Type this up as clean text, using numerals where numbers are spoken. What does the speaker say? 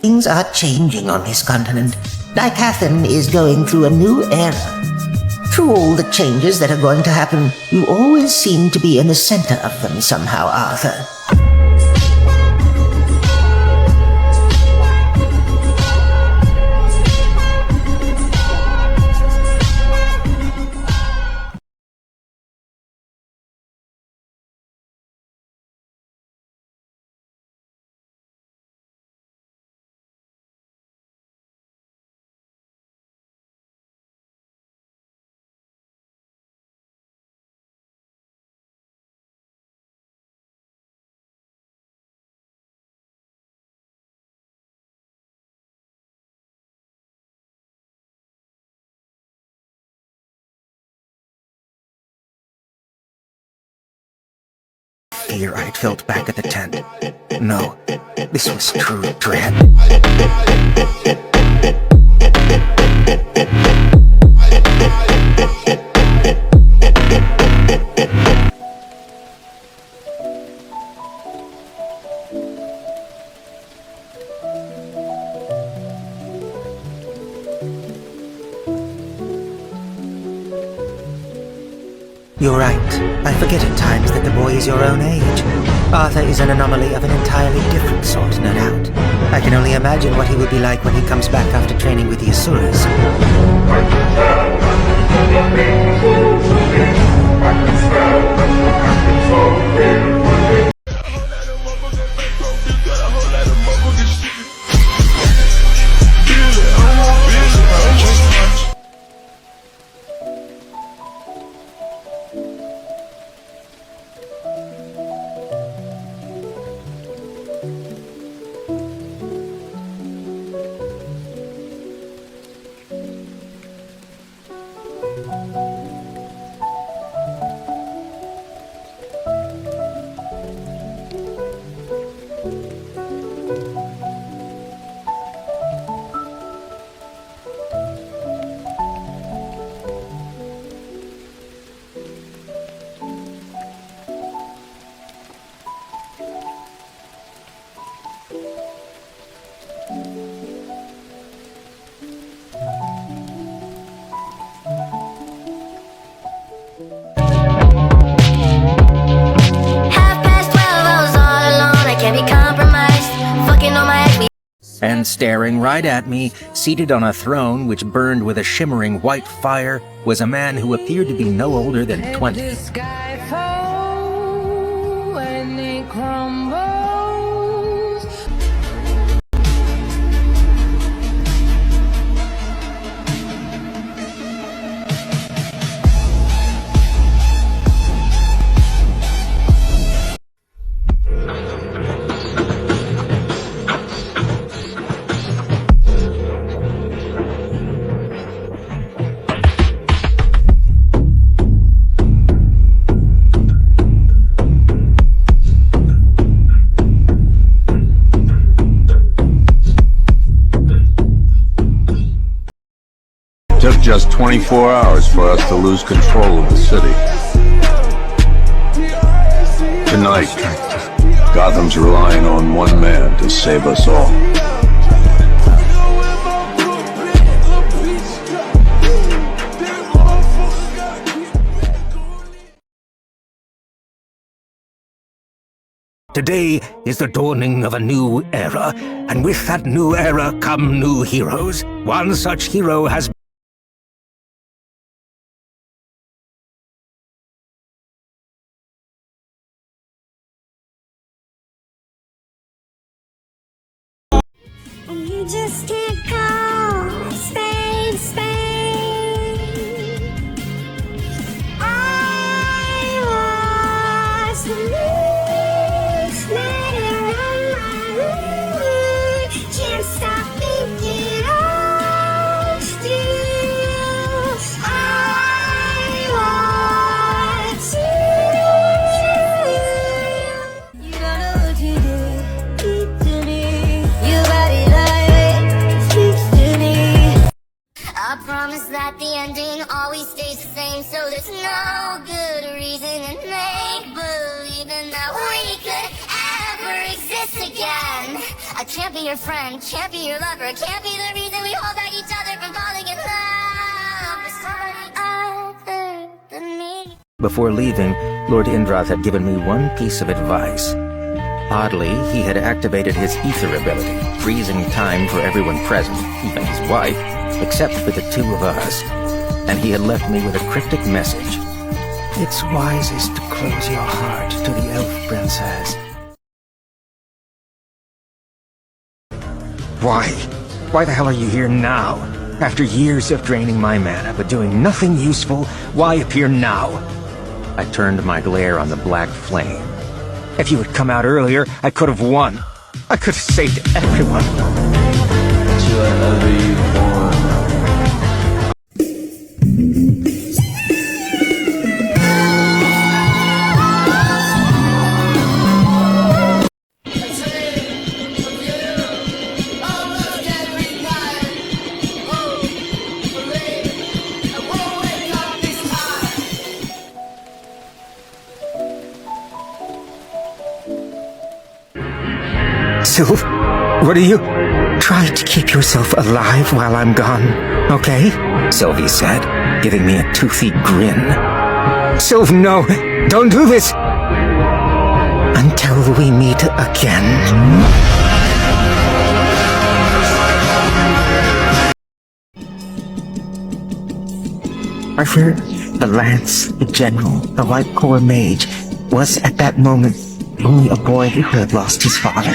Things are changing on this continent. Dicathin is going through a new era. Through all the changes that are going to happen, you always seem to be in the center of them somehow, Arthur. Fear I'd felt back at the tent. No, this was true dread. You're right. I forget at times that the boy is your own age. Arthur is an anomaly of an entirely different sort, no doubt. I can only imagine what he will be like when he comes back after training with the Asuras. And staring right at me, seated on a throne which burned with a shimmering white fire, was a man who appeared to be no older than 20. Took just 24 hours for us to lose control of the city. Tonight, Gotham's relying on one man to save us all. Today is the dawning of a new era, and with that new era come new heroes. One such hero has You just can't call Spain, Spain. I was the loose matter on my room. Can't stop thinking of you. I want you. You don't know what to do. Keep to me. You got it like speaks to me. I promise that the ending always stays the same, so there's no good reason to make believe in that we could ever exist again. I can't be your friend, can't be your lover, can't be the reason we hold back each other from falling in love with somebody other than me. Before leaving, Lord Indrath had given me one piece of advice. Oddly, he had activated his ether ability, freezing time for everyone present, even his wife, except for the two of us. And he had left me with a cryptic message. It's wisest to close your heart to the elf princess. Why? Why the hell are you here now? After years of draining my mana but doing nothing useful, why appear now? I turned my glare on the black flame. If you had come out earlier, I could have won. I could have saved everyone. Do whatever you want. Sylph, what are you? Try to keep yourself alive while I'm gone, okay? Sylvie said, giving me a toothy grin. Sylph, no! Don't do this! Until we meet again. Arthur, the lance, the general, the white core mage, was at that moment only a boy who had lost his father.